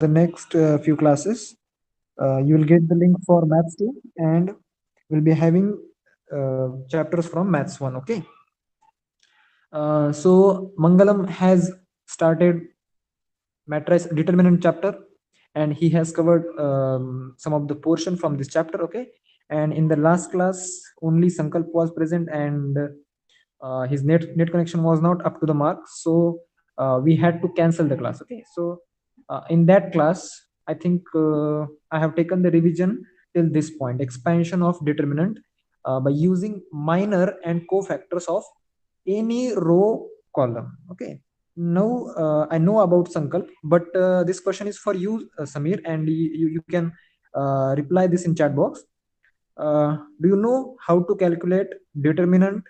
the next few classes. You will get the link for Maths 2 and we'll be having chapters from Maths 1. Okay. So Mangalam has started matrix determinant chapter and he has covered some of the portion from this chapter. Okay. And in the last class, only Sankalp was present and his net connection was not up to the mark. So we had to cancel the class. Okay. So in that class, I think I have taken the revision till this point, expansion of determinant by using minor and cofactors of any row column. Okay. Now I know about Sankalp, but this question is for you, Samir, and you can reply this in chat box. Do you know how to calculate determinant,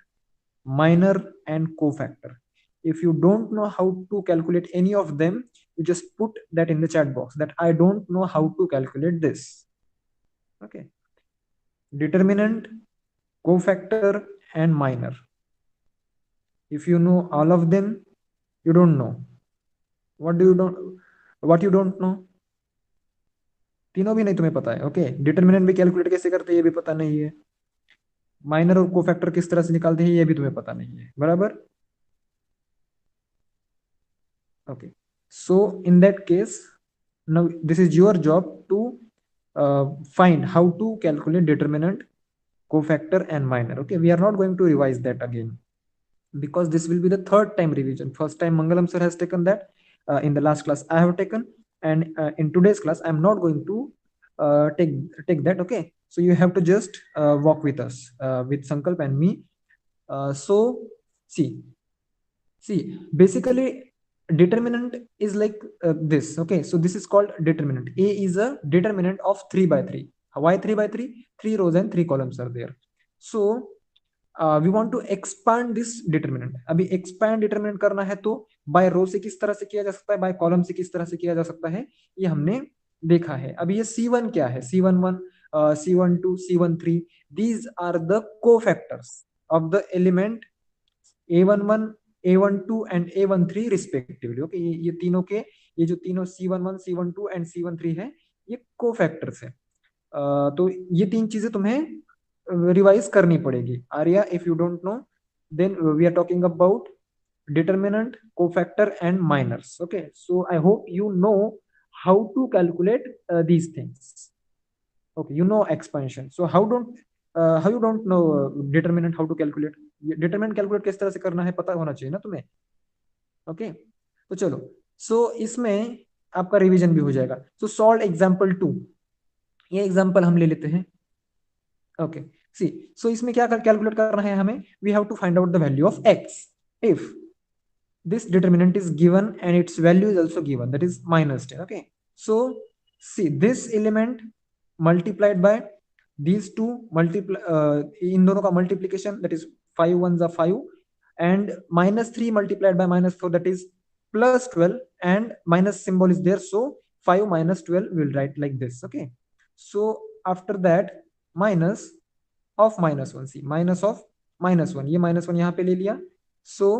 minor, and cofactor? If you don't know how to calculate any of them, you just put that in the chat box that I don't know how to calculate this. Okay. Determinant, cofactor, and minor. If you know all of them, you don't know. What do you don't? What you don't know? तीनों भी नहीं तुम्हें पता है. Okay. Determinant भी calculate कैसे करते हैं ये भी पता नहीं है. माइनर और कोफैक्टर किस तरह से निकालते हैं ये भी तुम्हें पता नहीं है. बराबर. Okay. So in that case, now this is your job to find how to calculate determinant, cofactor, and minor. Okay, we are not going to revise that again because this will be the third time revision. First time Mangalam sir has taken that. In the last class I have taken, and in today's class I'm not going to take that. Okay, so you have to just walk with us with Sankalp and me. So see, basically determinant is like this. Okay, so this is called determinant. A is a determinant of 3 by 3. Why 3 by 3? 3 rows and 3 columns are there. So we want to expand this determinant. अभी expand determinant करना है तो by row से किस तरह से किया जा सकता है, by column से किस तरह से किया जा सकता है, ये हमने देखा है. अभी ये C1 क्या है? C11, C12, C13, these are the cofactors of the element A11, A12 and A13 respectively. Okay, ये तीनों के, ये जो तीनों C11, C12 एंड C13 है, ये कोफैक्टर्स है. तो ये तीन चीजें तुम्हें रिवाइज करनी पड़ेगी. Arya, if you don't know, then we are talking about determinant, cofactor and minors. Okay, so I hope you know how to calculate these things. Okay, you know expansion. So how you don't know determinant, how to calculate? Determinant calculate किस तरह से करना है पता होना चाहिए ना तुम्हें. ओके, तो चलो. सो इसमें आपका रिवीजन भी हो जाएगा. सो सॉल्व एग्जांपल 2. ये एग्जांपल हम ले लेते हैं. ओके, सी. सो इसमें क्या कैलकुलेट करना है हमें? We have to find out the value of x if this determinant is given and its value is also given, that is minus 10. Okay, so see, this element multiplied by these two multiply in दोनों का multiplication, that is 5 ones are 5 and minus 3 multiplied by minus 4, that is plus 12, and minus symbol is there, so 5 minus 12 we'll write like this. Okay, so after that minus of minus 1, see, minus of minus 1, ये minus 1 यहाँ पे ले लिया. So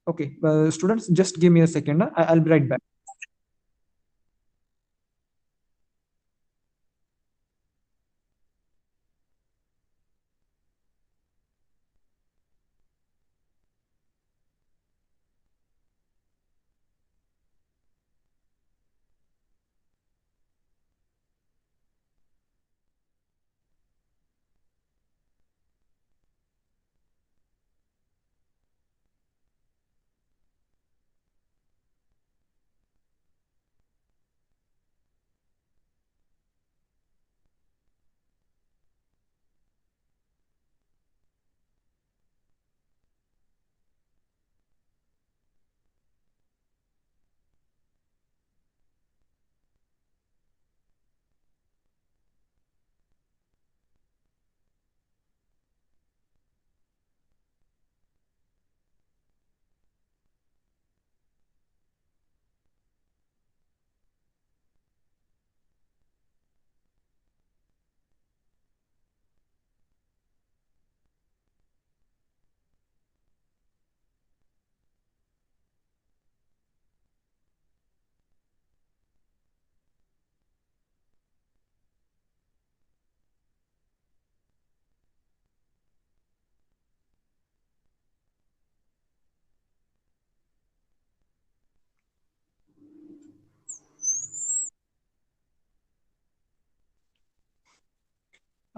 okay, students, just give me a second. I'll be right back.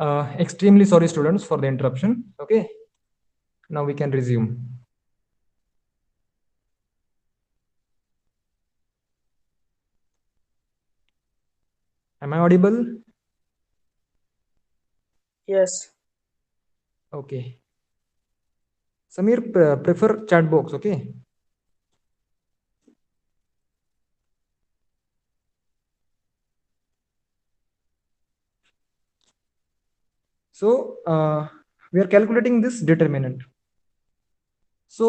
Extremely sorry students for the interruption. Okay, now we can resume. Am I audible? Yes. Okay. Samir, prefer chat box. Okay. So we are calculating this determinant. So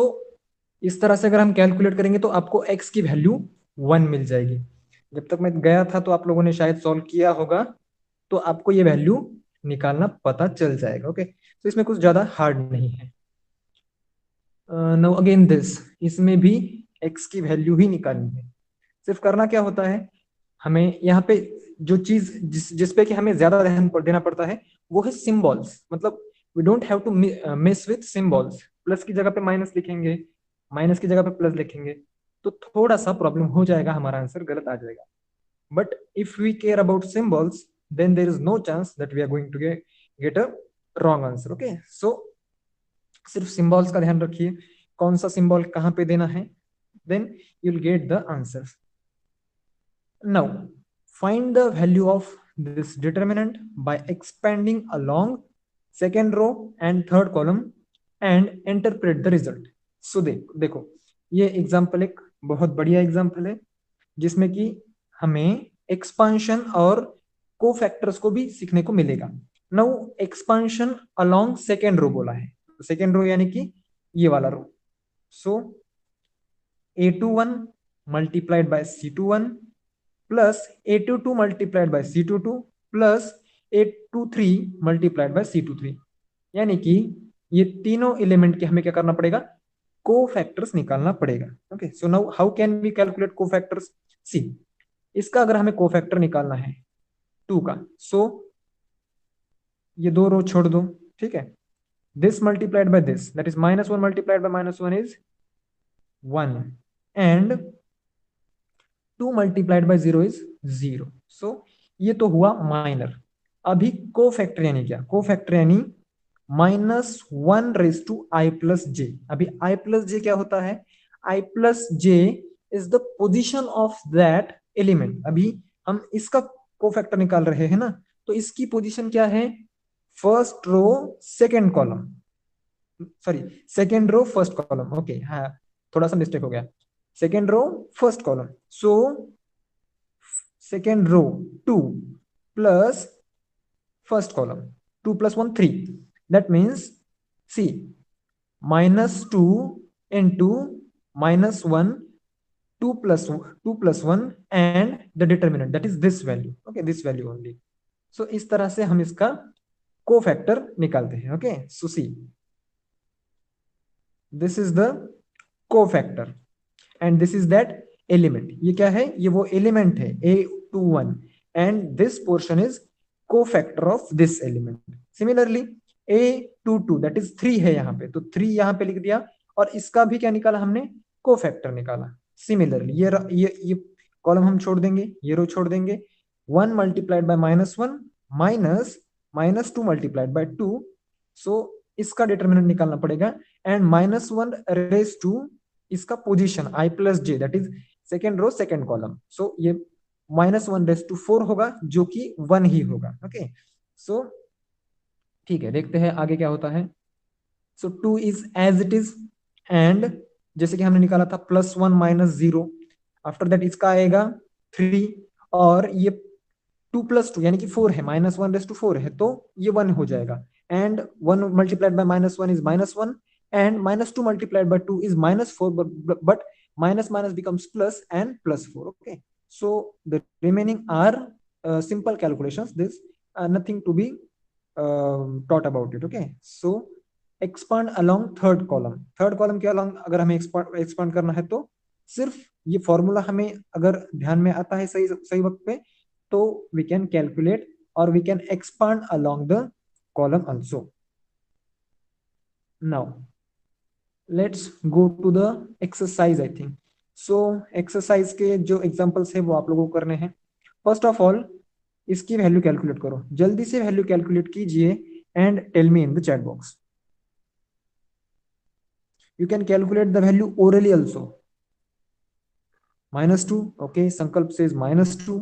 इस तरह से अगर हम calculate करेंगे तो आपको x की value 1 मिल जाएगी. जब तक मैं गया था तो आप लोगों ने शायद सॉल्व किया होगा, तो आपको ये वैल्यू निकालना पता चल जाएगा. ओके, तो इसमें कुछ ज्यादा हार्ड नहीं है. नाउ अगेन दिस, इसमें भी x की वैल्यू ही निकालनी है. सिर्फ करना क्या होता है, हमें यहाँ पे जो चीज जिस पे कि हमें ज्यादा ध्यान देना पड़ता है वो है सिंबल्स. मतलब we don't have to miss with symbols. Plus की जगह पे माइनस लिखेंगे, माइनस की जगह पे प्लस लिखेंगे तो थोड़ा सा प्रॉब्लम हो जाएगा, हमारा आंसर गलत आ जाएगा. But if we care about symbols then there is no chance that we are going to get a wrong answer. Okay, so सिर्फ सिंबल्स का ध्यान रखिए, कौन सा सिंबल कहाँ पे देना है, then you will get the answer. Now, find the value of this determinant by expanding along second row and third column and interpret the result. So देखो ये एग्जाम्पल एक बहुत बढ़िया एग्जाम्पल है जिसमें कि हमें एक्सपांशन और कोफैक्टर्स को भी सीखने को मिलेगा. Now expansion along second row बोला है, सेकेंड रो यानी कि ये वाला रो. सो A21 multiplied by C21 plus A22 multiplied by C22 plus A23 multiplied by C23. यानी कि ये तीनों एलिमेंट के हमें क्या करना पड़ेगा, कोफैक्टर्स निकालना पड़ेगा. Okay, so now how can we calculate cofactors. See, इसका अगर हमें कोफैक्टर निकालना है 2 का, सो ये दो रो छोड़ दो. ठीक है, this multiplied by this, that is -1 multiplied by -1 is 1 and 2 multiplied by 0 is 0. So ये तो हुआ माइनर. अभी कोफैक्टर यानी क्या, कोफैक्टर यानी -1 raise to i plus j. अभी आई प्लस जे क्या होता है, i plus j is the position of that element. अभी हम इसका कोफैक्टर निकाल रहे हैं ना, तो इसकी पोजिशन क्या है, first row second column, sorry second row first column. Okay, हाँ थोड़ा सा मिस्टेक हो गया, second row first column. So second row 2 plus first column, 2 plus 1 3, that means see -2 into -1, 2 plus 1 and the determinant, that is this value. Okay, this value only. So इस तरह से हम इसका कोफैक्टर निकालते हैं. Okay, so see this is the cofactor and this is that element. ये क्या है, ये वो एलिमेंट है A21 and this portion is cofactor of this element. Similarly A22 that is 3 है यहाँ पे, तो 3 यहाँ पे लिख दिया और इसका भी क्या निकाला हमने, कोफैक्टर निकाला. सिमिलरली ये कॉलम हम छोड़ देंगे, ये रो छोड़ देंगे. 1 multiplied by -1 minus -2 multiplied by 2. So इसका डिटर्मिनेंट निकालना पड़ेगा एंड -1 रेज टू इसका position i plus j, that is second row second column. So ये -1 रेज टू 4 होगा जो कि 1 ही होगा. ओके, सो ठीक है, देखते हैं आगे क्या होता है. So 2 is as it is and जैसे कि हमने निकाला था +1 -0, आफ्टर दैट इसका आएगा 3 और ये 2 + 2 यानी कि 4 है, -1 रेज टू 4 है तो ये 1 हो जाएगा. And 1 multiplied by -1 is -1 and -2 multiplied by 2 is -4, but minus minus becomes plus and +4. Okay, so the remaining are simple calculations. This nothing to be taught about it. Okay, so expand along third column. Third column के along अगर हमें expand करना है तो सिर्फ ये formula हमें अगर ध्यान में आता है सही सही वक्त पे तो we can calculate or we can expand along the column also. Now let's go to the exercise. I think so exercise के जो एग्जांपल्स है वो आप लोगों को करने हैं. फर्स्ट ऑफ ऑल इसकी वैल्यू कैलकुलेट करो, जल्दी से वैल्यू कैलकुलेट कीजिए and tell me in the chat box. You can calculate the value orally also. -2. Okay, Sankalp says -2.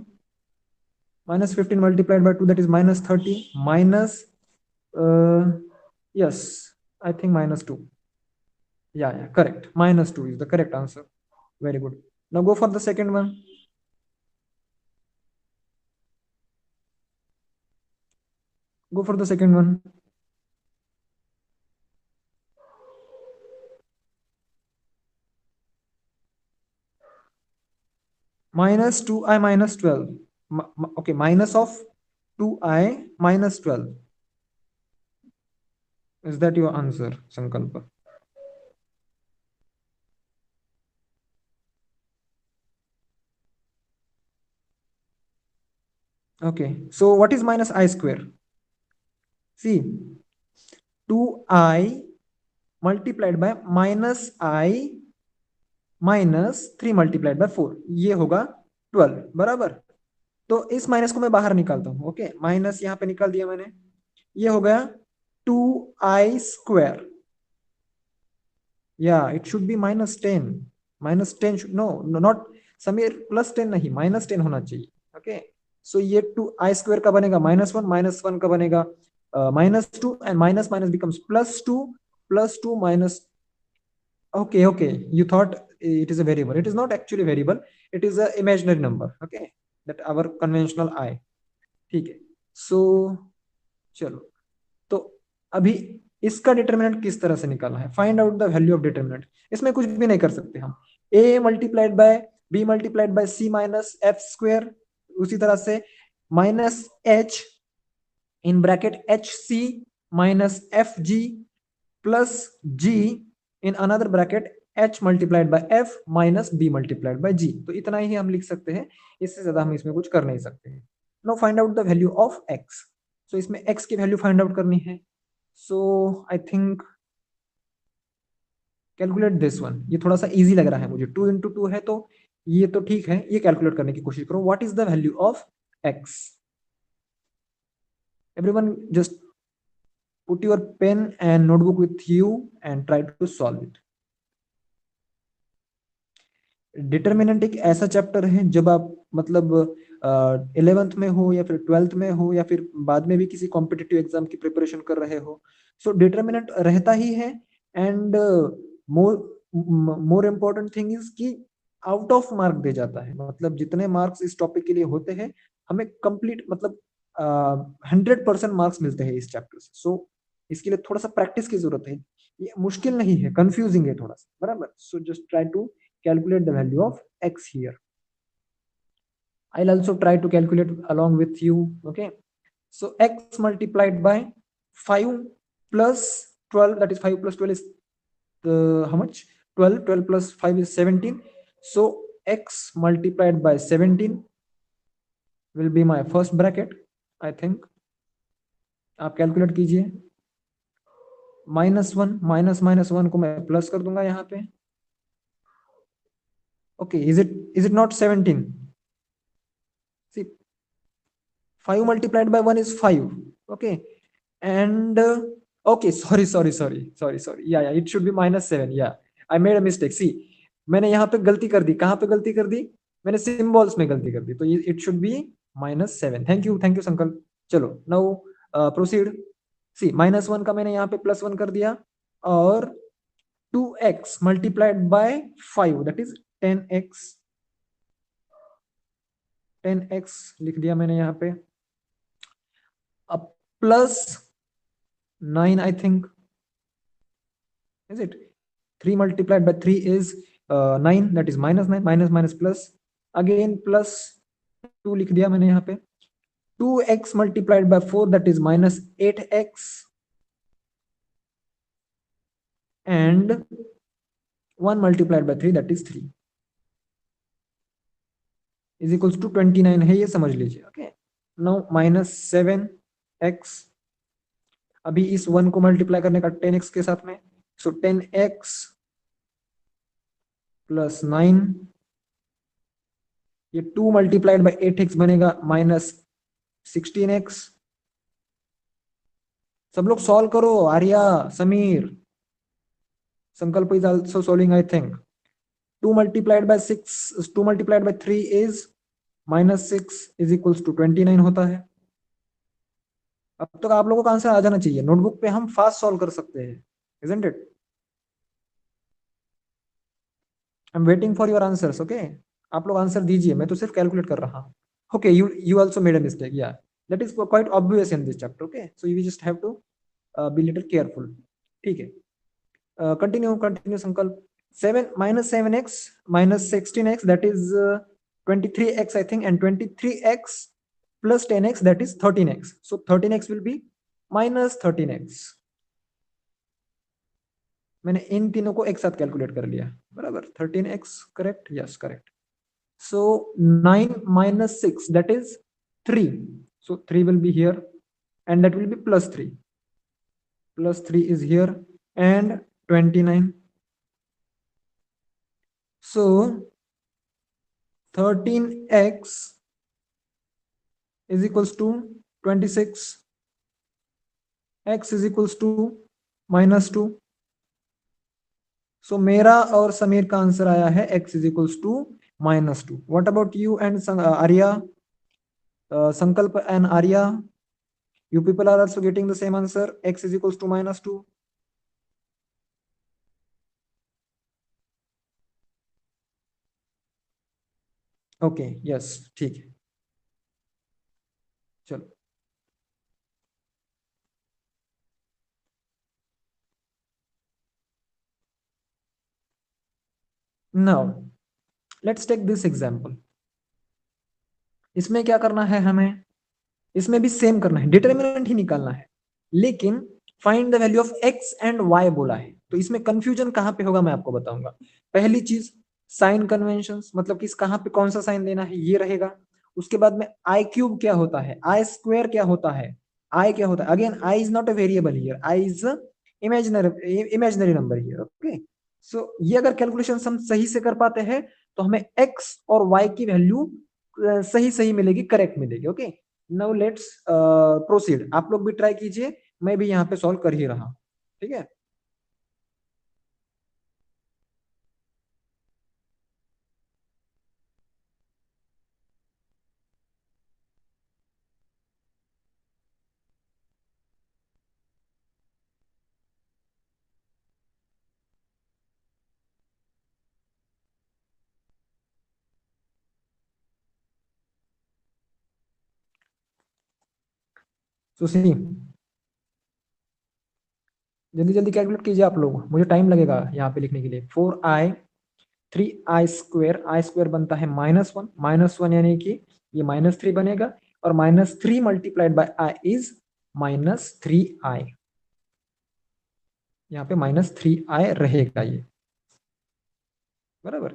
-15 multiplied by 2, that is -30. Minus, uh, yes, I think -2. Yeah, correct. -2 is the correct answer. Very good. Now go for the second one. Go for the second one. -2i minus 12. Okay, minus of 2i minus 12. Is that your answer, Sankalpa? Okay, so what is minus I square? See, 2i multiplied by minus I minus 3 multiplied by 4, ये होगा 12 बराबर. तो इस minus को मैं बाहर निकालता हूं. ओके, माइनस यहाँ पे निकाल दिया मैंने, ये हो गया 2i square. या it should be -10. -10 no, not Sameer, +10 नहीं, -10 होना चाहिए. ओके, सो ये 2i square का बनेगा -1, -1 का बनेगा -2, and minus minus becomes +2, +2 minus. Okay, okay, you thought it is a variable. It is not actually variable. It is a imaginary number. Okay, that our conventional I. ठीक है. सो चलो, तो अभी इसका डिटर्मिनेंट किस तरह से निकालना है? Find out the value of determinant. इसमें कुछ भी नहीं कर सकते हम. A multiplied by b multiplied by c minus f square, उसी तरह से minus h in bracket h c minus f g plus g in another bracket h multiplied by f minus b multiplied by g. तो इतना ही हम लिख सकते हैं, इससे ज्यादा हम इसमें कुछ कर नहीं सकते. Now find out the value of x. So इसमें x की वैल्यू फाइंड आउट करनी है. So I think calculate this one. ये थोड़ा सा इजी लग रहा है मुझे, 2 इंटू 2 है, तो ये तो ठीक है. ये कैलकुलेट करने की कोशिश करो. What is the value of x? Everyone just put your pen and notebook with you and try to solve it. Determinant एक ऐसा चैप्टर है, जब आप मतलब 11th में हो या फिर 12th में हो या फिर बाद में भी किसी कॉम्पिटिटिव एग्जाम की प्रिपरेशन कर रहे हो, सो डिटर्मिनेंट रहता ही है. And more more important thing is कि आउट ऑफ मार्क दे जाता है. मतलब जितने मार्क्स इस टॉपिक के लिए होते हैं, हमें कंप्लीट मतलब 100% मार्क्स मिलते हैं इस चैप्टर से. सो इसके लिए थोड़ा सा प्रैक्टिस की जरूरत है. ये मुश्किल नहीं है, कंफ्यूजिंग है थोड़ा सा, बराबर. So just try to calculate the value of x here. I'll also try to calculate along with you. Okay, so x multiplied by 5 plus 12, that is 5 plus 12 is the how much? 12. 12 plus 5 is 17. So x multiplied by 17 will be my first bracket. I think आप calculate कीजिए. -1 minus -1 को मैं plus कर दूंगा यहाँ पे. Okay, is it not 17? See, 5 multiplied by 1 is 5. Okay, and okay, sorry. Yeah, it should be -7. Yeah, I made a mistake. See, मैंने यहाँ पे गलती कर दी. कहाँ पे गलती कर दी? मैंने सिंबल्स में गलती कर दी. तो it should be -7. Thank you संकल्प. चलो, नाउ प्रोसीड. सी, -1 का मैंने यहाँ पे +1 कर दिया, और 2x multiplied by 5, that is 10x. 10x लिख दिया मैंने यहाँ पे. अब +9, I think, is it? 3 multiplied by 3 is 9, that is -9. minus plus, again +2 लिख दिया मैंने यहाँ पे. 2x multiplied by 4, that is -8x, and 1 multiplied by 3, that is 3, is equals to 29 है, ये समझ लीजिए. Okay, now -7x. अभी इस 1 को मल्टीप्लाई करने का 10x के साथ में. सो 10x प्लस 9, ये 2 मल्टीप्लाइड बाई 8x बनेगा 16x. सब लोग सॉल्व करो. आर्या, समीर, संकल्प is also solving I think. 2 multiplied by 6, 2 multiplied by 3 is -6 is equals to 29 होता है. अब तक आप लोगों का आंसर आ जाना चाहिए. नोटबुक पे हम फास्ट सॉल्व कर सकते हैं, isn't it? I'm waiting for your answers, okay? आप लोग आंसर दीजिए, मैं तो सिर्फ कैलकुलेट कर रहा हूँ. Okay, you also made a mistake. Yeah, that is quite obvious in this chapter. Okay, so you just have to be little careful. ठीक है. Continue संकल्प. 7 minus 7x minus 16x, that is 23x I think, and 23x plus 10x, that is 13x. So 13x will be minus 13x. मैंने इन तीनों को एक साथ calculate कर लिया. बराबर. 13x correct. Yes correct. So 9 minus 6, that is 3. So 3 will be here, and that will be plus 3. Plus 3 is here, and 29. So 13x is equals to 26. X is equals to -2. So मेरा और समीर का answer आया है x is equals to -2. What about you and Arya? Sankalp and Arya, you people are also getting the same answer, x is equals to -2. Okay yes ठीक है. चलो. Now let's take this example. इसमें क्या करना है हमें? इसमें भी सेम करना है, डिटरमिनेंट ही निकालना है, लेकिन find the value of x and y बोला है. तो इसमें कंफ्यूजन कहां पे होगा मैं आपको बताऊंगा. पहली चीज साइन कन्वेंशंस, मतलब कि कहां पे कौन सा साइन देना है ये रहेगा. उसके बाद में आई क्यूब क्या होता है, आई स्क्वायर क्या होता है, आई क्या होता है. Again i is not a variable here, i is imaginary number here. Okay, so ये अगर कैलकुलेशन हम सही से कर पाते हैं तो हमें x और y की वैल्यू सही सही मिलेगी, करेक्ट मिलेगी. Okay, now let's proceed. आप लोग भी ट्राई कीजिए, मैं भी यहाँ पे सॉल्व कर ही रहा हूँ. ठीक है. तो सी जल्दी जल्दी कैलकुलेट कीजिए आप लोग, मुझे टाइम लगेगा यहाँ पे लिखने के लिए. 4i 3i square, I square बनता है -1, -1 यानी कि ये -3 बनेगा, और -3 multiplied by I is -3i. यहाँ पे -3i रहेगा ये. बराबर.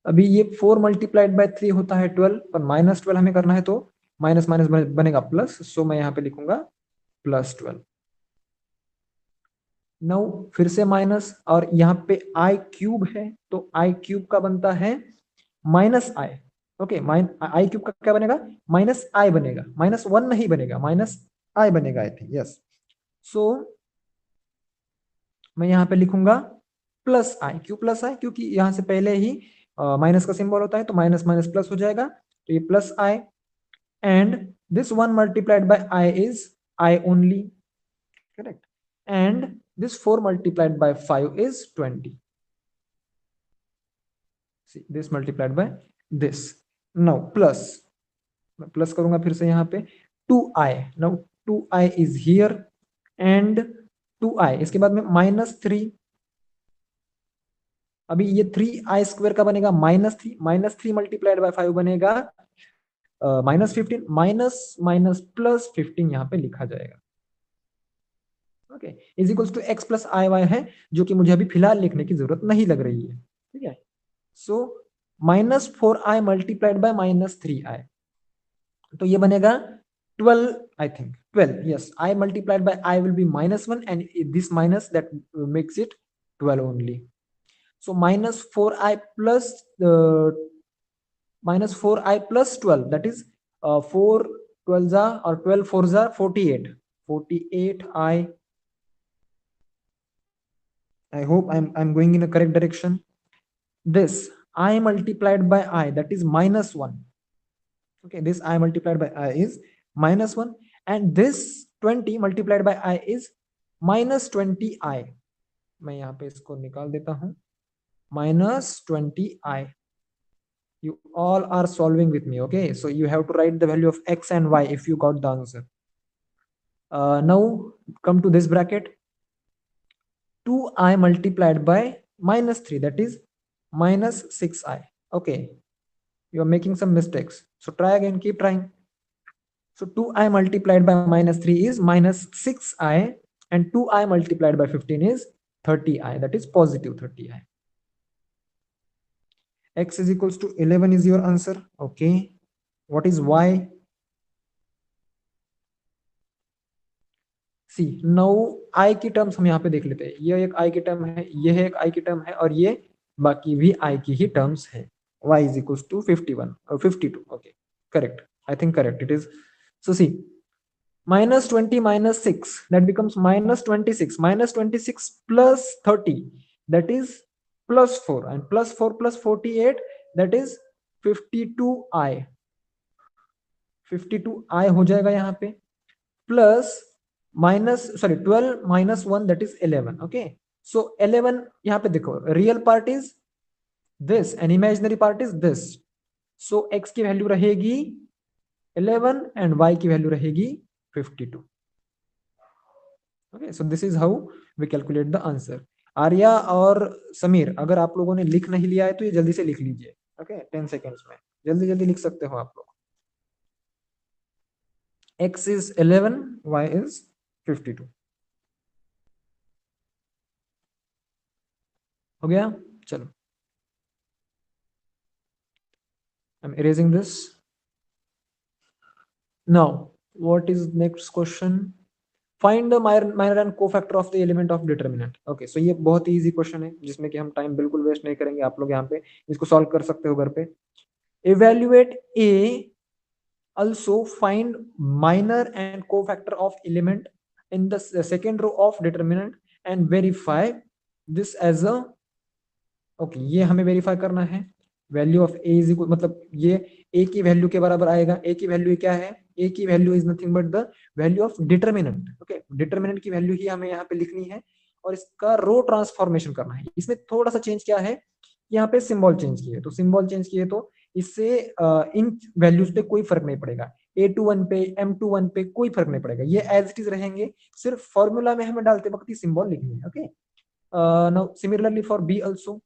अभी ये 4 मल्टीप्लाइड बाय 3 होता है 12, पर -12 हमें करना है तो माइनस माइनस बनेगा प्लस. सो मैं यहाँ पे लिखूंगा +12. नाउ फिर से माइनस, और यहाँ पे आई क्यूब है तो आई क्यूब का बनता है -i. ओके, आई क्यूब का क्या बनेगा, -i बनेगा, -1 नहीं बनेगा, -i बनेगा आई थिंक. यस. सो मैं यहाँ पे लिखूंगा +i. क्यों +i? क्योंकि यहाँ से पहले ही माइनस का सिंबल होता है, तो माइनस माइनस प्लस हो जाएगा, तो ये +i. And this 1 multiplied bye i is i only. Correct. And this 4 multiplied by 5 is 20. See, this multiplied by this. Now plus, मैं प्लस करूंगा फिर से यहाँ पे 2i. now 2i is here, and 2i इसके बाद में -3. अभी ये 3i स्क्वायर का बनेगा -3, -3 मल्टीप्लाइड बाय 5 बनेगा -15, माइनस माइनस +15 यहाँ पे लिखा जाएगा. Okay, is equals to x plus i y है, जो कि मुझे अभी फिलहाल लिखने की जरूरत नहीं लग रही है. ठीक है. सो -4i मल्टीप्लाइड बाय -3i, तो ये बनेगा 12 I think. 12, yes. i multiplied by i will be -1, and this minus that makes it 12 only. So -4i plus 12, that is 4 12 जा और 12 4 जा 48, 48 I hope I'm going in a correct direction. This I multiplied by I, that is -1. Okay, this I multiplied by I is -1, and this 20 multiplied by I is -20i. मैं यहाँ पे इसको निकाल देता हूँ, -20i. You all are solving with me, okay? So you have to write the value of x and y if you got the answer. Now come to this bracket. 2i multiplied by -3, that is -6i. Okay, you are making some mistakes, so try again, keep trying. So 2i multiplied by -3 is -6i, and 2i multiplied by 15 is 30i, that is positive 30i. X is equals to 11 is your answer. Okay, what is y? See now i की terms हम यहाँ पे देख लेते हैं. ये एक आई की टर्म है, ये एक आई की टर्म है, और ये बाकी भी आई की ही टर्म्स है. y is equals to 51 or 52. Okay, correct. I think correct it is. So see, -20 -6, that becomes -26. -26 plus 30, that is +4, and +4 plus 48, that is 52i. 52i हो जाएगा यहाँ पे, plus -12 -1, that is 11. Okay, so 11 यहाँ पे देखो, real part is this and imaginary part is this. So x की वैल्यू रहेगी 11 एंड y की वैल्यू रहेगी 52. Okay, so this is how we calculate the answer. Arya और समीर, अगर आप लोगों ने लिख नहीं लिया है तो ये जल्दी से लिख लीजिए. ओके, 10 सेकेंड्स में जल्दी जल्दी लिख सकते हो आप लोग. x is 11, y is 52. हो गया, चलो. I'm erasing this. Now, what is next question? Find the minor and cofactor of the element of determinant. Okay, so ये बहुत ही easy question है, जिसमें कि हम टाइम बिल्कुल वेस्ट नहीं करेंगे. आप लोग यहाँ पे इसको सॉल्व कर सकते हो घर पे. Evaluate A, also find minor and cofactor of element in the second row of determinant and verify this as a. Okay, ये हमें वेरीफाई करना है. Value of A is equal, मतलब ये ए की वैल्यू के बराबर आएगा. ए की वैल्यू क्या है? ए की value is nothing but the value of determinant. Okay, determinant की वैल्यू ही हमें यहाँ पे लिखनी है और इसका रो ट्रांसफॉर्मेशन करना है. इसमें थोड़ा सा चेंज क्या है, यहाँ पे सिंबल चेंज किए, तो सिंबल चेंज किए तो इससे इन वैल्यूज पे कोई फर्क नहीं पड़ेगा. A21 पे, M21 पे कोई फर्क नहीं पड़ेगा, ये एज इट इज रहेंगे. सिर्फ फॉर्मूला में हमें डालते वक्त ही सिंबल लिखनी है. Okay, now similarly for be also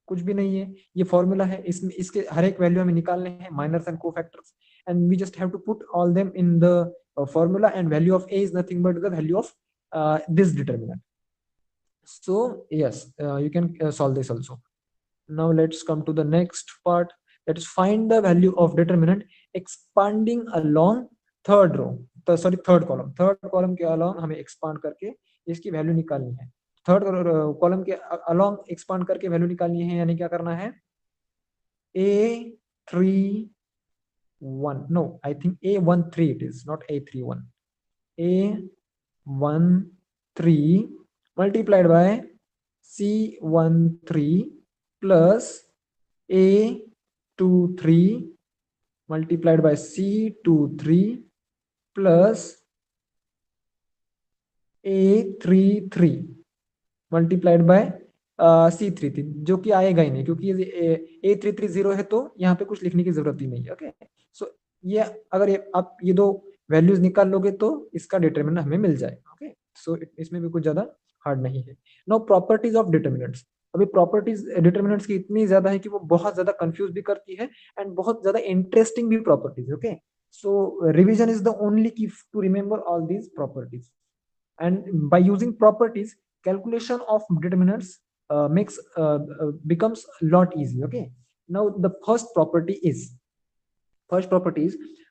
कुछ भी नहीं है, ये फॉर्मूला है. इसमें इसके हर एक वैल्यू हमें निकालने हैं, minors and cofactors, and we just have to put all them in the formula, and value of A is nothing but the value of this determinant. So yes, you can solve this also. Now let's come to the next part, that is find the value of determinant expanding along third row, third column. Third column के along हमें expand करके इसकी value निकालनी है. Third column के along expand करके value निकालनी है, यानी क्या करना है? A31, no, I think A13 it is, not A31. A13 multiplied by C13 plus A23 multiplied by C23 plus A33 multiplied by C33, जो कि आएगा ही नहीं क्योंकि ये A330 है, तो यहाँ पे कुछ लिखने की जरूरत ही नहीं है. ओके, सो ये अगर आप ये दो वैल्यूज निकाल लोगे तो इसका डिटरमिनेंट हमें मिल जाएगा. ओके, सो इसमें भी कुछ ज्यादा हार्ड नहीं है. Now properties of determinants. अभी प्रॉपर्टीज डिटरमिनेंट्स की इतनी ज्यादा है कि वो बहुत ज्यादा कंफ्यूज भी करती है एंड बहुत ज्यादा इंटरेस्टिंग भी properties. Okay, so revision is the only key to remember all these properties, and by using properties, calculation of determinants becomes a lot easy. Okay, now the first property is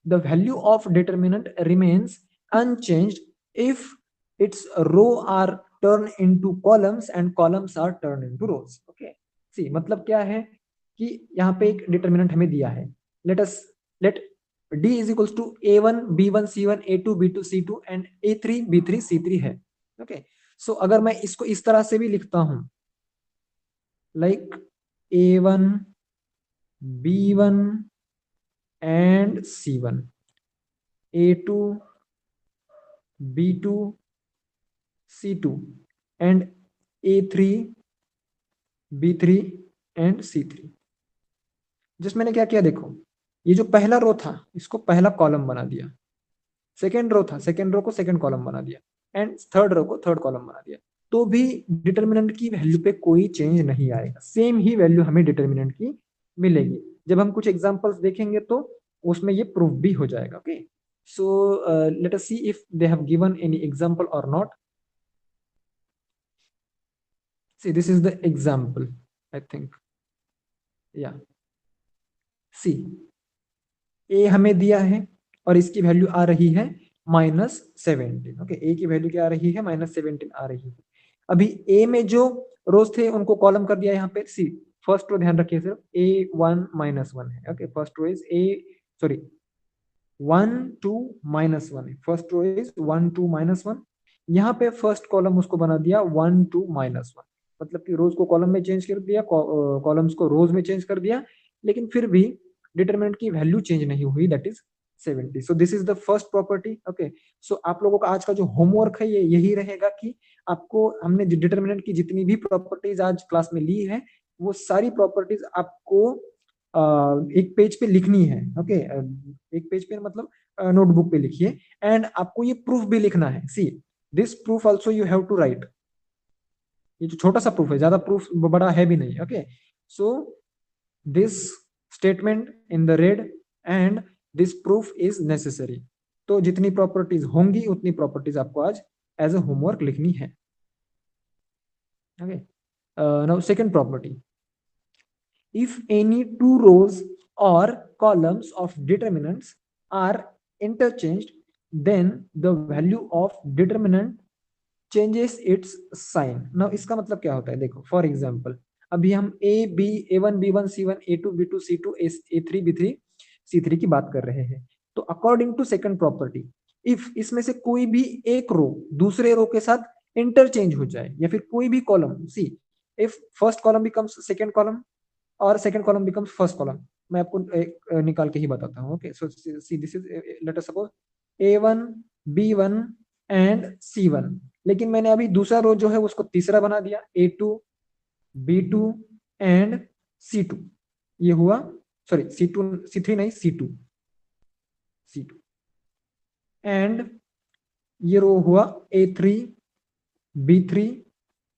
the value of determinant remains unchanged if its row are turned into columns and columns are turned into rows. Okay, see, मतलब क्या है कि यहाँ पे एक determinant हमें दिया है. let D is equals to A1 B1 C1 A2 B2 C2 and A3 B3 C3 है. ओके, सो अगर मैं इसको इस तरह से भी लिखता हूं, like A1 B1 and C1 A2 B2 C2 and A3 B3 and C3. Just मैंने क्या किया देखो, ये जो पहला रो था इसको पहला कॉलम बना दिया, सेकेंड रो था सेकेंड रो को सेकेंड कॉलम बना दिया, एंड थर्ड रो को थर्ड कॉलम बना दिया. तो भी डिटर्मिनेंट की वैल्यू पे कोई चेंज नहीं आएगा, सेम ही वैल्यू हमें डिटर्मिनेंट की मिलेगी. जब हम कुछ एग्जांपल्स देखेंगे तो उसमें ये प्रूफ भी हो जाएगा. Okay, so let us see if they have given any example or not. See this is the example, I think, या सी ए हमें दिया है और इसकी वैल्यू आ रही है -17. ओके, ए की वैल्यू क्या आ रही है, -17 आ रही है. अभी ए में जो रोज थे उनको कॉलम कर दिया यहाँ पे. सी फर्स्ट रो ध्यान रखिए, सिर्फ A1 -1 है. Okay, first row is A, sorry 1 2 -1 है. First row is 1 2 -1. यहाँ पे फर्स्ट कॉलम उसको बना दिया 1 2 -1. मतलब कि रोज को कॉलम में चेंज कर दिया, कॉलम्स को रोज में चेंज कर दिया, लेकिन फिर भी डिटरमिनेंट की वैल्यू चेंज नहीं हुई, that is 70. So this is the first property. Okay, so आप लोगों का आज का जो होमवर्क है ये यही रहेगा कि आपको हमने डिटरमिनेंट की जितनी भी प्रॉपर्टीज आज क्लास में ली है वो सारी प्रॉपर्टीज आपको एक पेज पे लिखनी है. ओके, एक पेज पे मतलब नोटबुक पे लिखिए, एंड आपको ये प्रूफ भी लिखना है. See this proof also you have to write. ये जो छोटा सा प्रूफ है, ज्यादा प्रूफ बड़ा है भी नहीं. Okay, so this statement in the red and this proof is necessary. तो जितनी प्रॉपर्टीज होंगी उतनी प्रॉपर्टीज आपको आज एज ए होमवर्क लिखनी है. Okay, now second property. If any two rows or columns of determinants are interchanged, then the value of determinant changes its sign. Now इसका मतलब क्या होता है देखो, फॉर एग्जाम्पल अभी हम A1 B1 C1 A2 B2 C2 A3 B3 C3 की बात कर रहे हैं. तो according to second property, if इसमें से कोई भी एक रो दूसरे रो के साथ इंटरचेंज हो जाए, या फिर कोई भी column, see if first column becomes second column और second column becomes first column, मैं आपको एक निकाल के ही बताता हूँ. Okay, so see this is, let us suppose A1 B1 and C1, लेकिन मैंने अभी दूसरा रो जो है उसको तीसरा बना दिया, A2 B2 एंड C2. ये हुआ, सॉरी C2 C3 नहीं C2 एंड ये रो हुआ A3 B3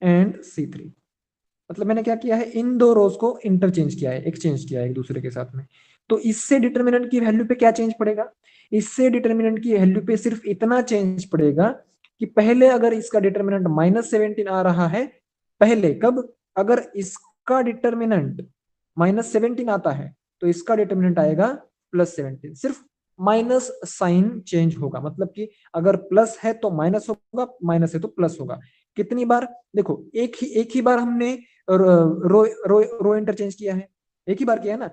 एंड C3. मतलब मैंने क्या किया है, इन दो रोज को इंटरचेंज किया है, एक्सचेंज किया है एक दूसरे के साथ में. तो इससे डिटर्मिनेंट की वैल्यू पे क्या चेंज पड़ेगा, इससे डिटर्मिनेंट की वैल्यू पे सिर्फ इतना चेंज पड़ेगा कि पहले अगर इसका डिटर्मिनेंट -17 आ रहा है, पहले कब, अगर इसका डिटर्मिनेंट -17 आता है तो इसका डिटर्मिनेंट आएगा +17. सिर्फ माइनस साइन चेंज होगा, मतलब कि अगर प्लस है तो माइनस होगा, माइनस है तो प्लस होगा. कितनी बार देखो, एक ही बार हमने रो रो रो इंटरचेंज किया है, एक ही बार किया है ना.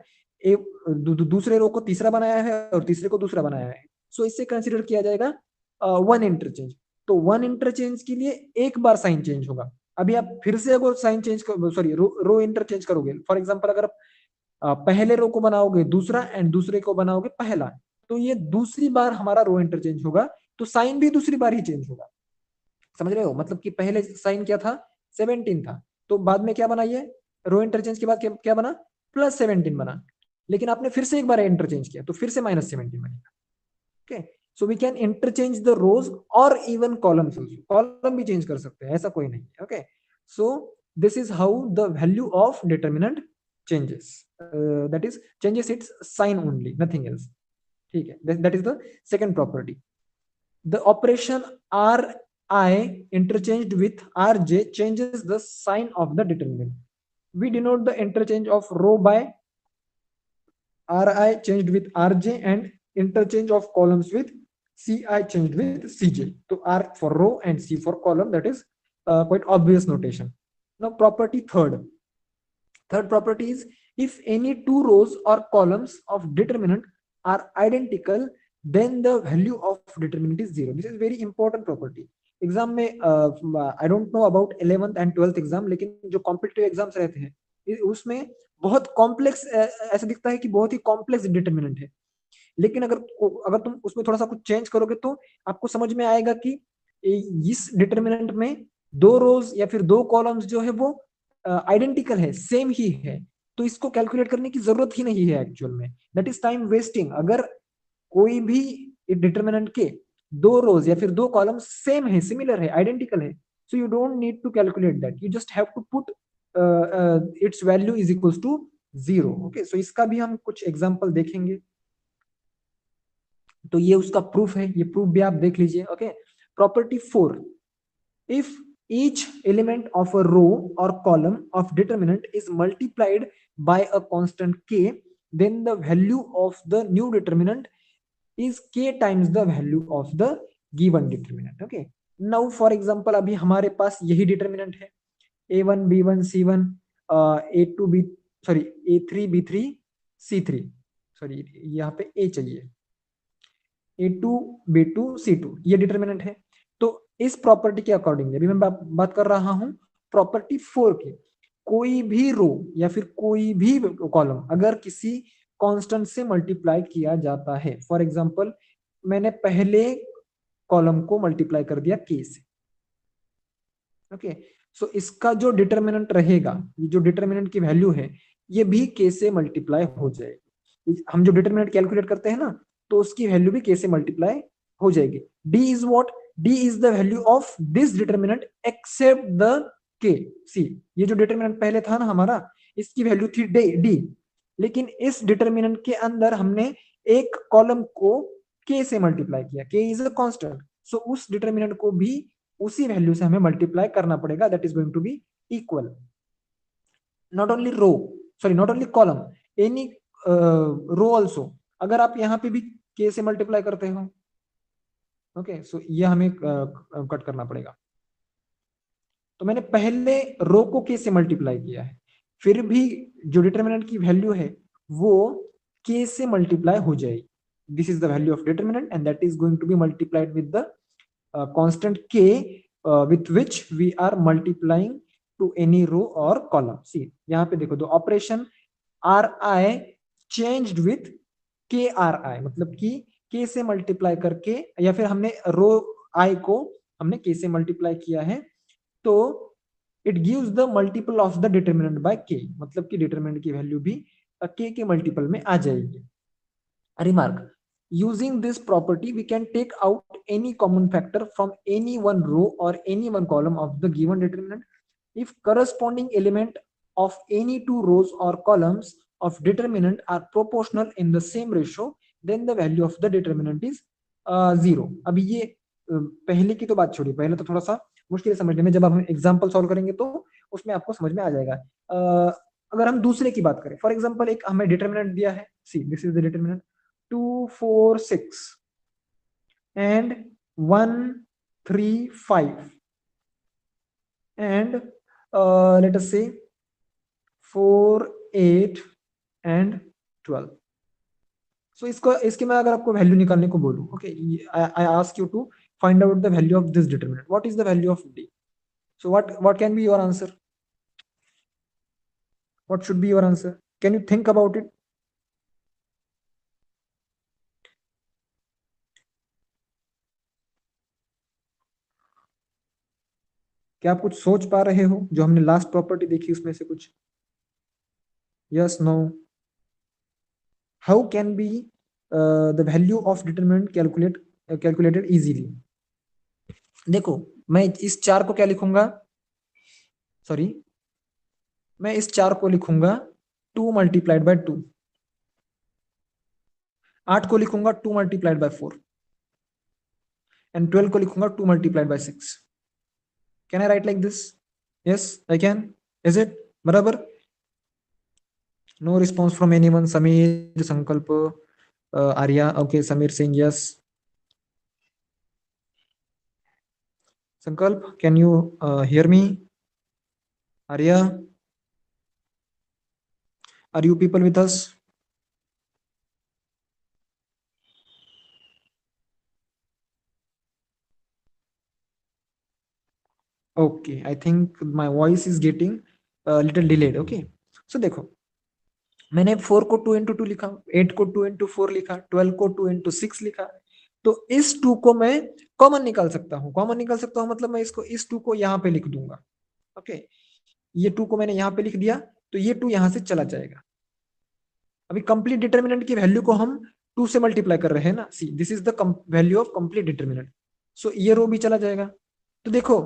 दूसरे रो को तीसरा बनाया है और तीसरे को दूसरा बनाया है, सो इससे कंसिडर किया जाएगा वन इंटरचेंज. तो वन इंटरचेंज के लिए एक बार साइन चेंज होगा. अभी आप फिर से अगर साइन चेंज कर, सॉरी रो इंटरचेंज करोगे, फॉर एग्जांपल अगर पहले रो को बनाओगे दूसरा एंड दूसरे को बनाओगे पहला, तो ये दूसरी बार हमारा रो इंटरचेंज होगा, तो साइन भी दूसरी बार ही चेंज होगा. समझ रहे हो, मतलब कि पहले साइन क्या था, 17 था, तो बाद में क्या बना, ये रो इंटरचेंज के बाद क्या बना, +17 बना. लेकिन आपने फिर से एक बार इंटरचेंज किया तो फिर से -17 बनेगा. Okay, so we can interchange the rows और इवन कॉलम्स, कॉलम भी चेंज कर सकते हैं, ऐसा कोई नहीं है. Okay, so this is how the value of determinant changes, that is changes its sign only, nothing else. ठीक है, that is the second property. The operation Ri interchanged with Rj changes the sign of the determinant. We denote the interchange of row by Ri changed with Rj and interchange of columns with Ci changed with Cj. So R for row and C for column, that is quite obvious notation. Now property third. Third property is, if any two rows or columns of determinant are identical, then the value of determinant is 0. This is very important property. Exam में I don't know about 11th and 12th exam, लेकिन जो competitive exams रहते हैं उसमें बहुत complex ऐसा दिखता है कि बहुत ही कॉम्प्लेक्स डिटर्मिनेंट है, लेकिन अगर तुम उसमें थोड़ा सा कुछ चेंज करोगे तो आपको समझ में आएगा कि इस डिटर्मिनेंट में दो रोज या फिर दो कॉलम्स जो है वो आइडेंटिकल है, सेम ही है, तो इसको कैलकुलेट करने की जरूरत ही नहीं है एक्चुअल में. That is time wasting. अगर कोई भी डिटर्मिनेंट के दो रोज या फिर दो कॉलम सेम है, सिमिलर है, आइडेंटिकल है, so you don't need to calculate that, you just have to put its value is equals to 0. Okay, so इसका भी हम कुछ एग्जांपल देखेंगे. तो ये उसका प्रूफ है, ये प्रूफ भी आप देख लीजिए. Okay, property 4, if each element of a row or column of determinant is multiplied by a constant k, then the value of the new determinant is k times the value of the given determinant. Okay, now for example अभी हमारे पास यही determinant है a1 b1 c1 a2 b sorry a3 b3 c3, sorry यहाँ पे a चाहिए, a2 b2 c2 ये determinant है. तो इस प्रॉपर्टी के अकॉर्डिंग अभी मैं बात कर रहा हूं प्रॉपर्टी 4 की. कोई भी रो या फिर कोई भी कॉलम अगर किसी कांस्टेंट से मल्टीप्लाई किया जाता है, फॉर एग्जांपल मैंने पहले कॉलम को मल्टीप्लाई कर दिया k से. ओके, सो इसका जो डिटर्मिनेंट रहेगा, ये जो डिटर्मिनेंट की वैल्यू है, ये भी k से मल्टीप्लाई हो जाएगी. हम जो डिटर्मिनेंट कैलकुलेट करते हैं ना, तो उसकी वैल्यू भी k से मल्टीप्लाई हो जाएगी. d is what, d is the value of this determinant except the k. See, ये जो डिटर्मिनेंट पहले था ना हमारा, इसकी वैल्यू थी d, लेकिन इस डिटर्मिनेंट के अंदर हमने एक कॉलम को k से मल्टीप्लाई किया, k इज अ कांस्टेंट, सो उस डिटर्मिनेंट को भी उसी वैल्यू से हमें मल्टीप्लाई करना पड़ेगा. That is going to be equal not only row, sorry not only column, any row also. अगर आप यहाँ पे भी k से मल्टीप्लाई करते हो, ओके, सो ये हमें कट करना पड़ेगा. तो मैंने पहले रो को k से मल्टीप्लाई किया है, फिर भी जो डिटर्मिनेंट की वैल्यू है वो k से मल्टीप्लाई हो जाएगी. This is the value of determinant and that is going to be multiplied with the constant k with which we are multiplying to any row or column. See, यहाँ पे देखो, the operation ri changed with kri, मतलब कि k से multiply करके या फिर हमने रो i को हमने k से मल्टीप्लाई किया है, तो it gives the multiple of the determinant by k, मतलब कि डिटर्मिनेंट की वैल्यू भी k के मल्टीपल में आ जाएगी. Remark, using this property we can take out any common factor from any one row or any one column of the given determinant. If corresponding element of any two rows or columns of determinant are proportional in the same ratio, then the value of the determinant is 0. अभी ये पहले की तो बात छोड़ी, पहले तो थोड़ा सा मुश्किल है समझने में, जब हम एग्जाम्पल सॉल्व करेंगे तो उसमें आपको समझ में आ जाएगा. अगर हम दूसरे की बात करें, फॉर एग्जाम्पल एक हमें डिटर्मिनेंट दिया है, see this is the determinant 2 4 6 and 1 3 5 and let us say 4 8 and 12. So इसके मैं अगर आपको वैल्यू निकालने को बोलूं, okay, I ask you to find out the value of this determinant, what is the value of d. So what can be your answer, what should be your answer, can you think about it. क्या आप कुछ सोच पा रहे हो जो हमने last property देखी उसमें से कुछ? Yes, no, how can be the value of determinant calculated easily. देखो, मैं इस 4 को क्या लिखूंगा, सॉरी मैं इस 4 को लिखूंगा 2 मल्टीप्लाइड बाय 2, 8 को लिखूंगा 2 मल्टीप्लाइड बाय 4 एंड 12 को लिखूंगा 2 multiplied by 6. Can I write like this? Yes I can. Is it बराबर? No response from anyone. Sameer, Sankalp, Arya. Okay, Sameer Singh yes. Sankalp, can you hear me? Arya, are you people with us? Okay, I think my voice is getting little delayed. Okay, so देखो, मैंने 4 को 2 into 2 लिखा, 8 को 2 into 4 लिखा, 12 को 2 into 6 लिखा. तो इस 2 को मैं कॉमन निकाल सकता हूँ. कॉमन निकाल सकता हूँ मतलब मैं इसको, इस 2 को यहाँ पे लिख दूंगा. ओके, ये 2 को मैंने यहाँ पे लिख दिया, तो ये 2 यहाँ से चला जाएगा. अभी कंप्लीट डिटर्मिनेंट की वैल्यू को हम 2 से मल्टीप्लाई कर रहे हैं ना. See, this is the value of complete determinant. So ये रो भी चला जाएगा. तो देखो,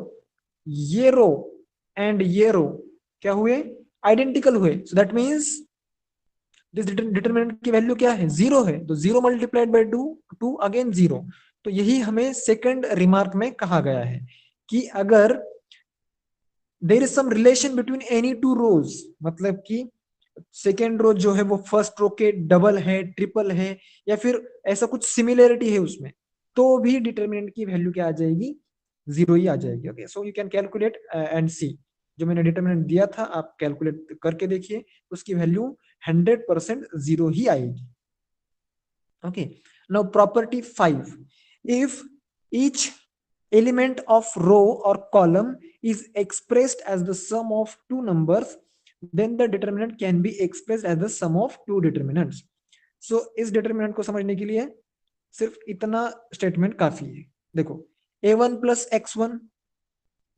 ये रो एंड ये रो क्या हुए, आइडेंटिकल हुए. So that means this determinant की वैल्यू क्या है, जीरो है. तो zero multiplied by two, two again zero. तो यही हमें सेकंड रिमार्क में कहा गया है कि अगर there is some relation between any two rows, मतलब कि सेकेंड रो जो है वो फर्स्ट रो के डबल है, ट्रिपल है, या फिर ऐसा कुछ सिमिलरिटी है उसमें, तो भी डिटर्मिनेंट की वैल्यू क्या आ जाएगी, जीरो ही आ जाएगी. Okay, so you can calculate and see. जो मैंने डिटर्मिनेंट दिया था आप कैलकुलेट करके देखिए, उसकी वैल्यू 100% जीरो ही आएगी. Okay, now property 5, if each element of row or column is expressed as the sum of two numbers, then the determinant can be expressed as the sum of two determinants. So इस determinant को समझने के लिए सिर्फ इतना statement काफी है. देखो, a1 plus x1,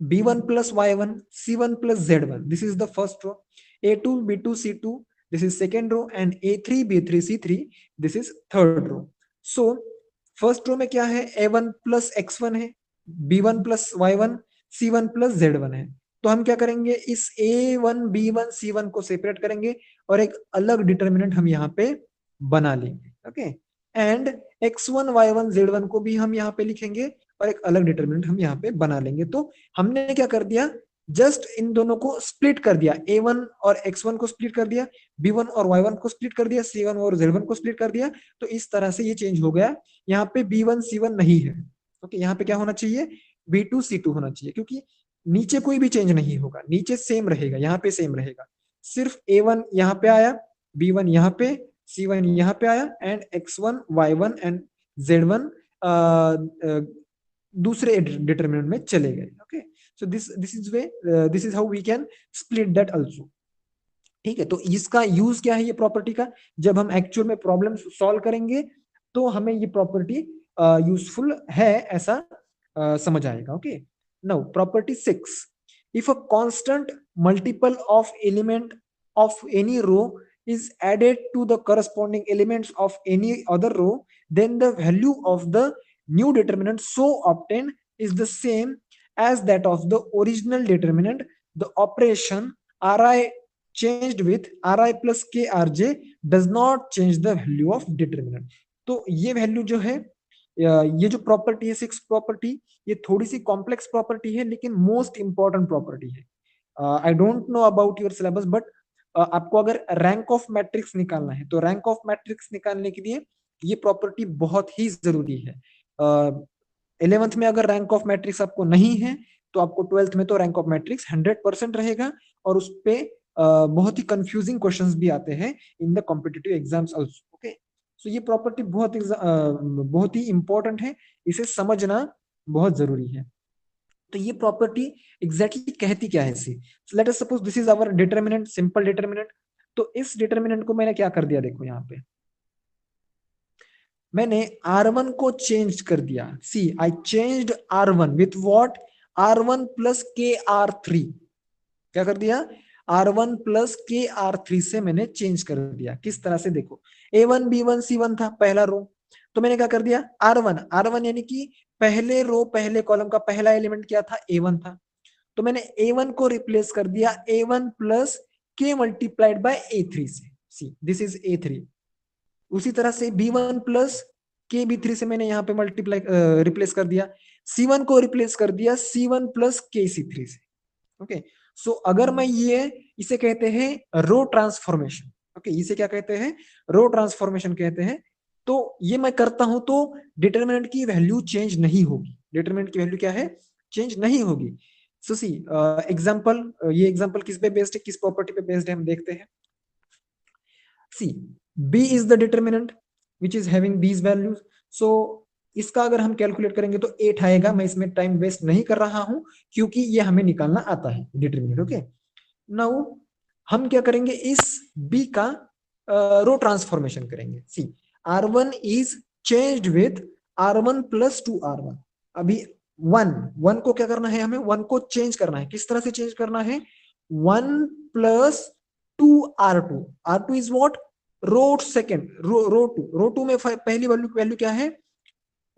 b1 plus y1, c1 plus z1, this is the first row. a2 b2 c2, this is second row, and a3 b3 c3, this is third row. So first row में क्या है, a1 plus x1 है, b1 plus y1, c1 plus z1 है. तो हम क्या करेंगे, इस a1 b1 c1 को सेपरेट करेंगे और एक अलग डिटर्मिनेंट हम यहाँ पे बना लेंगे. Okay, and x1 y1 z1 को भी हम यहाँ पे लिखेंगे और एक अलग डिटर्मिनेंट हम यहाँ पे बना लेंगे. तो हमने क्या कर दिया, जस्ट इन दोनों को स्प्लिट कर दिया, a1 और x1 को स्प्लिट कर दिया, b1 और y1 को स्प्लिट कर दिया, c1 और z1 को स्प्लिट कर दिया. तो इस तरह से ये चेंज हो गया. यहाँ पे b1 c1 नहीं है. ओके, यहाँ पे क्या होना चाहिए, b2 c2 होना चाहिए, क्योंकि नीचे कोई भी चेंज नहीं होगा, नीचे सेम रहेगा, यहाँ पे सेम रहेगा. सिर्फ a1 यहाँ पे आया, b1 यहाँ पे, c1 यहाँ पे आया, and x1 y1 and z1 दूसरे डिटर्मिनेंट में चले गए. Okay, so this is how we can split that also. ठीक है, तो इसका यूज क्या है ये प्रॉपर्टी का, जब हम एक्चुअल में प्रॉब्लम सॉल्व करेंगे तो हमें ये प्रॉपर्टी यूजफुल है ऐसा समझ आएगा. Okay, now property 6, if a constant multiple of element of any row is added to the corresponding elements of any other row, then the value of the new determinant so obtained is the same as that of the original determinant. The operation ri changed with ri plus krj does not change the value of determinant. तो ये value जो है, ये जो property है, 6 property, ये थोड़ी C complex property है लेकिन मोस्ट इंपॉर्टेंट प्रॉपर्टी है. आई don't know about your syllabus, but आपको अगर रैंक ऑफ मैट्रिक्स निकालना है तो रैंक ऑफ मैट्रिक्स निकालने के लिए ये प्रॉपर्टी बहुत ही जरूरी है. 11th में अगर रैंक ऑफ मैट्रिक्स आपको नहीं है तो आपको 12th में तो रैंक ऑफ मैट्रिक्स 100% रहेगा, और उस पे बहुत ही कंफ्यूजिंग क्वेश्चंस भी आते हैं in the competitive exams also. Okay, so ये प्रॉपर्टी बहुत ही इंपॉर्टेंट है, इसे समझना बहुत जरूरी है. तो ये प्रॉपर्टी एग्जैक्टली कहती क्या है see. Let us suppose this is our determinant, simple determinant. तो इस डिटर्मिनेंट को मैंने क्या कर दिया, देखो यहाँ पे मैंने R1 को चेंज कर दिया. See, I changed R1 with what, R1 plus KR3. क्या कर दिया, R1 प्लस KR3 से मैंने चेंज कर दिया. किस तरह से, देखो, A1 B1 C1 था पहला रो, तो मैंने क्या कर दिया, R1 यानी कि पहले रो पहले कॉलम का पहला एलिमेंट क्या था, A1 था. तो मैंने A1 को रिप्लेस कर दिया A1 plus K multiplied by A3 से. सी, दिस इज A3. उसी तरह से B1 प्लस KB3 से मैंने यहाँ पे मल्टीप्लाई रिप्लेस कर दिया. C1 को रिप्लेस कर दिया C1 प्लस KC3 से. ओके, सो अगर मैं ये, इसे कहते हैं रो ट्रांसफॉर्मेशन. ओके, इसे क्या कहते हैं, रो ट्रांसफॉर्मेशन कहते हैं. तो ये मैं करता हूं तो डिटरमिनेंट की वैल्यू चेंज नहीं होगी. डिटरमिनेंट की वैल्यू क्या है, चेंज नहीं होगी. सो सी एग्जांपल, ये एग्जांपल किस पे बेस्ड है, किस प्रॉपर्टी पे बेस्ड है, हम देखते हैं. सी, B is the determinant which is having these values. So इसका अगर हम कैलकुलेट करेंगे तो 8 आएगा। मैं इसमें टाइम वेस्ट नहीं कर रहा हूं क्योंकि ये हमें निकालना आता है डिटरमिनेंट। ओके, नाउ हम क्या करेंगे, इस बी का रो ट्रांसफॉर्मेशन करेंगे। सी, R1 is changed with R1 plus 2R1। अभी वन वन को क्या करना है, हमें वन को चेंज करना है। किस तरह से चेंज करना है, 1 plus 2R2। R2 is what, row second, row two में पहली वैल्यू क्या है,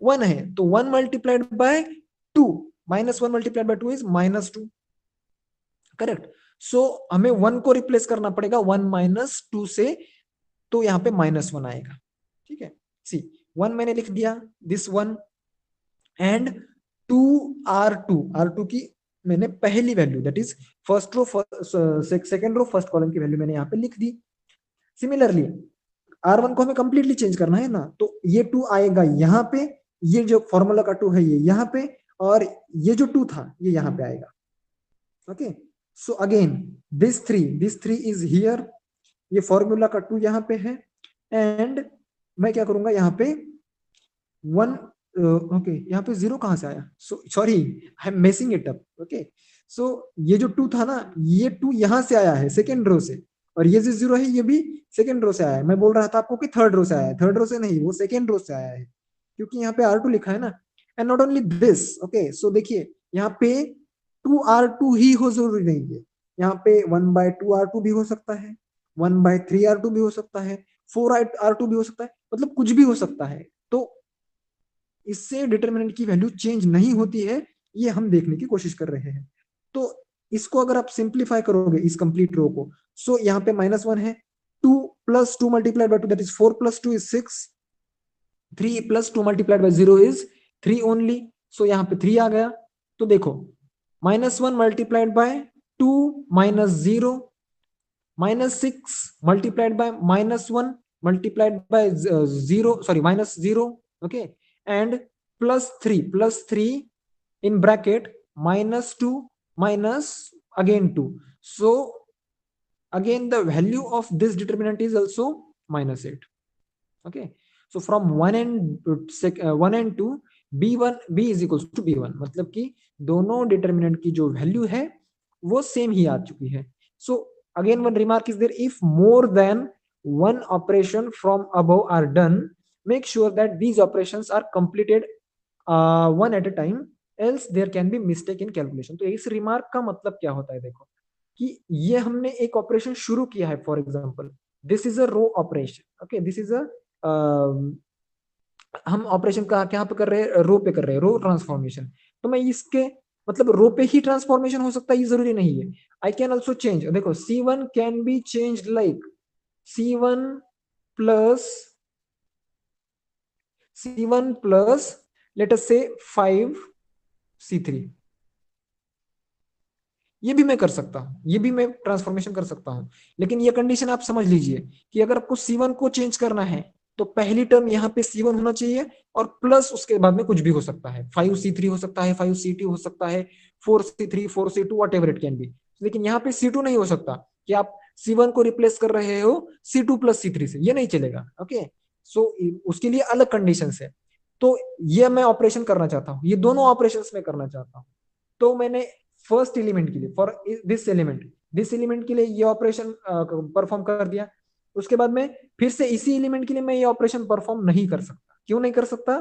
1 है, तो 1 multiplied by 2, -1 × 2 is -2, correct. So हमें 1 को रिप्लेस करना पड़ेगा 1 - 2 से, तो यहाँ पे -1 आएगा। ठीक है, सी 1 मैंने लिख दिया, दिस 1, एंड 2R2 की मैंने पहली वैल्यू, that is first row second row first column की वैल्यू मैंने यहाँ पे लिख दी। सिमिलरली R1 को हमें कंप्लीटली चेंज करना है ना, तो ये 2 आएगा यहाँ पे, ये जो फॉर्मूला का 2 है ये यहाँ पे, और ये जो 2 था ये यहाँ पे आएगा। Okay, so again this three is here, ये फॉर्मूला का 2 यहाँ पे है, एंड मैं क्या करूंगा यहाँ पे 1, ओके यहाँ पे 0 कहाँ से आया, sorry I am messing it up. Okay, so ये जो 2 था ना, ये 2 यहाँ से आया है सेकेंड रो से, और ये जो 0 है ये भी सेकेंड रो से आया है। मैं बोल रहा था आपको कि थर्ड रो से आया है, थर्ड रो से नहीं, वो सेकेंड रो से आया है, क्योंकि यहाँ पे R2 लिखा है ना। And not only this, okay, so देखिए यहाँ पे 2R2 ही हो जरूरी नहीं है, यहाँ पे 1/2R2 भी हो सकता है, 1/3R2 भी हो सकता है, 4R2 भी हो सकता है, मतलब कुछ भी हो सकता है। तो इससे डिटरमिनेंट की वैल्यू चेंज नहीं होती है, ये हम देखने की कोशिश कर रहे हैं। तो इसको अगर आप सिंप्लीफाई करोगे इस कंप्लीट रो को, सो यहाँ पे -1 है, 2 + 2 multiplied by 2 that is 4 + 2 is 6, 3 + 2 multiplied by 0 is 3 only, so यहाँ पे 3 आ गया। तो देखो -1 multiplied by 2 -0, -6 multiplied by -1 multiplied by 0, sorry -0, okay, and +3 in bracket -2 minus again 2. So again the value of this determinant is also -8. Okay, so from 1 and 2 b1 b is equals to b1, मतलब कि दोनों determinant की जो value है वो same ही आ चुकी है। So again one remark is there, if more than one operation from above are done, make sure that these operations are completed one at a time, else there can be mistake in calculation। तो इस remark का मतलब क्या होता है, देखो कि ये हमने एक ऑपरेशन शुरू किया है, for example this is a row operation, okay, this is a हम ऑपरेशन का क्या पे कर रहे हैं, रो पे कर रहे हैं, रो ट्रांसफॉर्मेशन। तो मैं इसके मतलब रो पे ही ट्रांसफॉर्मेशन हो सकता है, ये जरूरी नहीं है। आई कैन ऑल्सो चेंज, देखो C1 can be change like C1 plus C1 plus let us से 5C3, ये भी मैं कर सकता हूं, ये भी मैं ट्रांसफॉर्मेशन कर सकता हूं। लेकिन ये कंडीशन आप समझ लीजिए कि अगर आपको C1 को चेंज करना है तो पहली टर्म यहाँ पे C1 होना चाहिए, और प्लस उसके बाद में कुछ भी हो सकता है, 5C3 हो सकता है, 5C2 हो सकता है, 4C3, 4C2, what ever it can be. लेकिन यहाँ पे C2 नहीं हो सकता कि आप C1 को रिप्लेस कर रहे हो C2 + C3 से, ये नहीं चलेगा। ओके, सो उसके लिए अलग कंडीशन है। तो ये मैं ऑपरेशन करना चाहता हूँ, ये दोनों ऑपरेशन में करना चाहता हूँ। तो मैंने फर्स्ट एलिमेंट के लिए, फॉर दिस एलिमेंट के लिए ये ऑपरेशन परफॉर्म कर दिया। उसके बाद में फिर से इसी एलिमेंट के लिए मैं ये ऑपरेशन परफॉर्म नहीं कर सकता। क्यों नहीं कर सकता,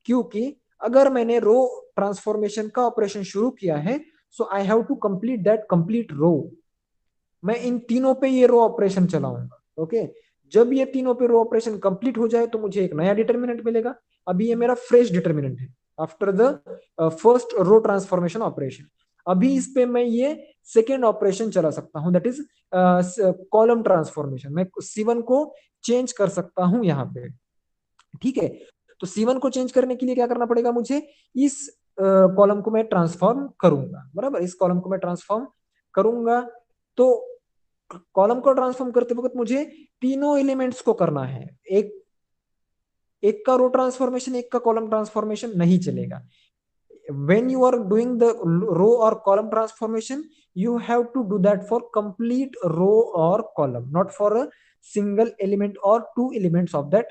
क्योंकि अगर मैंने रो ट्रांसफॉर्मेशन का ऑपरेशन शुरू किया है, so I have to complete that complete row. मैं इन तीनों पे ये रो ऑपरेशन चलाऊंगा। ओके, जब ये तीनों पे रो ऑपरेशन कंप्लीट हो जाए तो मुझे एक नया डिटर्मिनेंट मिलेगा। अभी ये मेरा फ्रेश डिटर्मिनेंट है after the first row transformation operation. अभी इस पे मैं ये सेकेंड ऑपरेशन चला सकता हूं, दैट इज कॉलम ट्रांसफॉर्मेशन। मैं C1 को चेंज कर सकता हूं यहाँ पे। ठीक है, तो C1 को चेंज करने के लिए क्या करना पड़ेगा मुझे, इस कॉलम को मैं ट्रांसफॉर्म करूंगा, बराबर, इस कॉलम को मैं ट्रांसफॉर्म करूंगा। तो कॉलम को ट्रांसफॉर्म करते वक्त मुझे तीनों एलिमेंट्स को करना है, एक एक का रो ट्रांसफॉर्मेशन एक का कॉलम ट्रांसफॉर्मेशन नहीं चलेगा। when you are doing the row or column transformation, you have to do that for complete row or column, not for a single element or two elements of that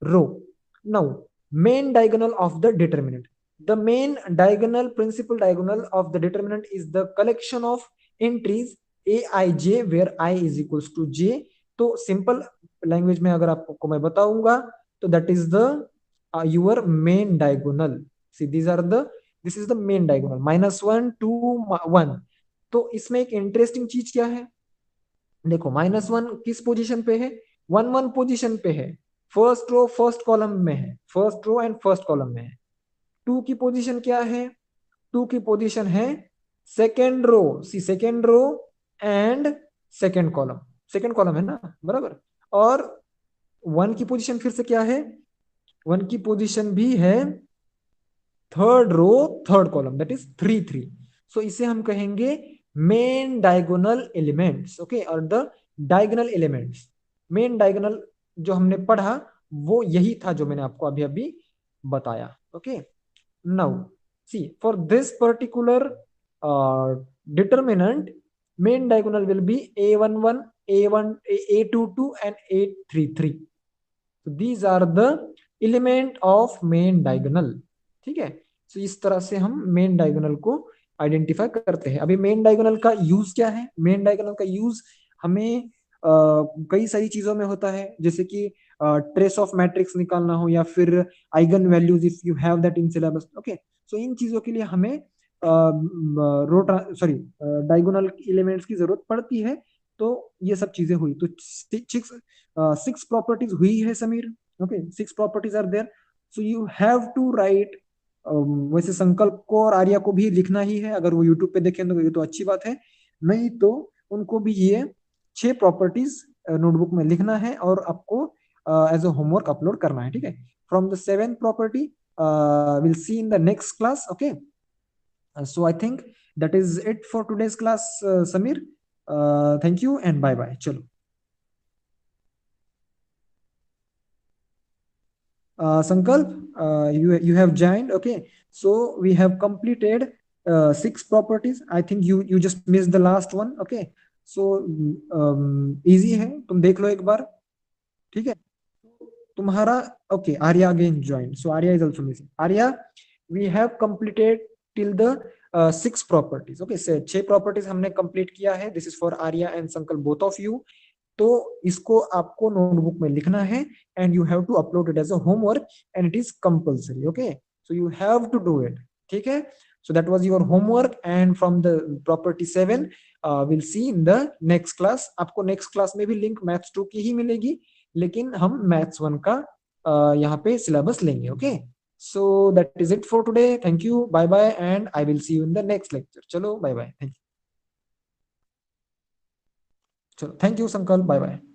row. Now main diagonal of the determinant. The main diagonal, principal diagonal of the determinant is the collection of entries aij where I is equals to j. तो simple language में अगर आपको मैं बताऊंगा तो that is the your main diagonal. See, this is the main diagonal, -1 2 1. तो इसमें एक इंटरेस्टिंग चीज क्या है, देखो -1 किस पोजीशन पे है, 1 1 पोजीशन पे है, फर्स्ट रो फर्स्ट कॉलम में है, first row and first column में है। 2 की पोजीशन क्या है, 2 की पोजीशन है second row, see second row and second column है ना, बराबर। और 1 की पोजीशन फिर से क्या है, 1 की पोजीशन भी है third row third column, that is 3 3। So इसे हम कहेंगे मेन डायगोनल एलिमेंट्स, ओके, और the diagonal elements. Main diagonal जो हमने पढ़ा वो यही था जो मैंने आपको अभी अभी बताया, okay. Now see for this particular determinant, main diagonal will be a11 a1 a22 and a33. so these are the element of main diagonal, ठीक है। सो इस तरह से हम मेन डायगोनल को आइडेंटिफाई करते हैं। अभी मेन डायगोनल का यूज क्या है, मेन डायगोनल का यूज हमें कई सारी चीजों में होता है, जैसे कि ट्रेस ऑफ मैट्रिक्स निकालना हो या फिर eigen values if you have that in syllabus, okay. So इन चीजों के लिए हमें डायगोनल एलिमेंट्स की जरूरत पड़ती है। तो ये सब चीजें हुई, तो सिक्स प्रॉपर्टीज हुई है Sameer, okay, 6 properties are there. So you have to write, वैसे संकल्प को और आर्या को भी लिखना ही है, अगर वो यूट्यूब पे देखें तो ये तो अच्छी बात है, नहीं तो उनको भी ये 6 प्रॉपर्टीज नोटबुक में लिखना है और आपको एज अ होमवर्क अपलोड करना है, ठीक है। From the 7th property will see in the next class, okay. So I think that is it for today's class, Samir. Thank you and bye bye. Chalo. Sankalp, you have joined. Okay, so we have completed 6 properties. I think you just missed the last one. Okay, so easy है, तुम देख लो एक बार, ठीक है। तुम्हारा okay, Arya again join, so Arya is also missing. Arya, we have completed till the 6 properties, okay. 6 properties हमने complete किया है। This is for Arya and Sankalp, both of you. तो इसको आपको नोटबुक में लिखना है and you have to upload it as a homework and it is compulsory, okay. So you have to do it, ठीक है। So that was your homework and from the property 7 will see in the next class. आपको next class में भी link maths 2 की ही मिलेगी, लेकिन हम maths 1 का यहाँ पे सिलेबस लेंगे, okay. So that is it for today. Thank you, bye bye, and I will see you in the next lecture. चलो बाय बाय, थैंक यू। चलो thank you Sankalp, bye bye.